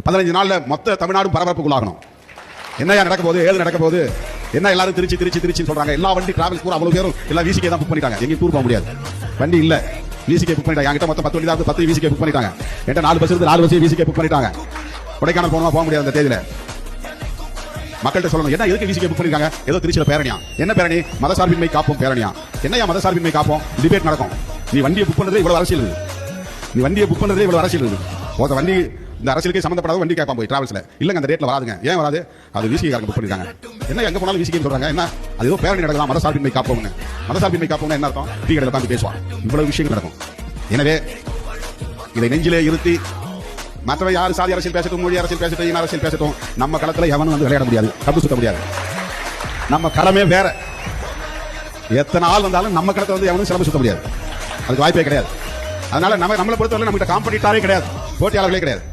15 நாள்ல மொத்த தமிழ்நாடு பரபரப்புக்குள்ளாகணும். என்னையா நடக்க போகுது, ஏது நடக்க போகுது, என்ன எல்லாரும் திருச்சி திருச்சி திருச்சி சொல்றாங்க. எல்லா வண்டி டிராவல்ஸ் பூரா அவ்வளவு பேரும் எல்லாம் விசிகே தான் புக் பண்ணிட்டாங்க. எங்கேயும் டூர் போக முடியாது, வண்டி இல்ல, விசிகே புக் பண்ணிட்டாங்க. என்கிட்ட மொத்தம் 10 வண்டி தான், 10 விசிகே புக் பண்ணிட்டாங்க. என்கிட்ட 4 பஸ் இருந்து 4 பஸ் விசிகே புக் பண்ணிட்டாங்க. கொடைக்கானல் போகணுமா போக முடியாது அந்த தேதியில. மக்கள்கிட்ட சொல்லணும், என்ன எதுக்கு விசிகே புக் பண்ணிருக்காங்க? ஏதோ திருச்சியில பேரணியா? என்ன பேரணி? மதசார்பின்மை காப்போம் பேரணியா? என்னையா மதசார்பின்மை காப்போம்? டிபேட் நடக்கும். நீ வண்டியை புக் பண்றதே இவ்வளவு அரசியல் இருக்கு. நீ வண்டியை புக் பண்றதே இவ்வளவு அரசியல் இருக்கு. ஒருத்த வண்டி இந்த அரசியலுக்கு சம்பந்தப்படாத வண்டி கேட்பான் போய் டிராவல்ஸ்ல. இல்லங்க அந்த ரேட்ல வராதுங்க. ஏன் வராது? அது விசிகே காரங்க புக் பண்ணிருக்காங்க. என்ன எங்க போனாலும் விசிகே சொல்றாங்க. என்ன அது ஏதோ பேரணி நடக்கலாம், மதசார்பின்மை காப்போம்னு. மதசார்பின்மை காப்போம்னா என்ன அர்த்தம்? டீ கடையில உட்கார்ந்து பேசுவான். இவ்வளவு விஷயங்கள் நடக்கும். எனவே இதை நெஞ்சிலே இருத்தி மற்றவை யார் சாதி அரசியல் பேசட்டும், மொழி அரசியல் பேசட்டும், இன அரசியல் பேசட்டும், நம்ம களத்துல எவனும் வந்து விளையாட முடியாது, கப்பு சுத்த முடியாது. நம்ம களமே வேற. எத்தனை ஆள் வந்தாலும் நம்ம களத்தை வந்து எவனும் சிலம்பு சுத்த முடியாது. அதுக்கு வாய்ப்பே கிடையாது. அதனால நம்மளை பொறுத்தவரை நம்மகிட்ட காம்படிட்டாரே கிடையாது, போட்டியாளர்களே கிடையாது.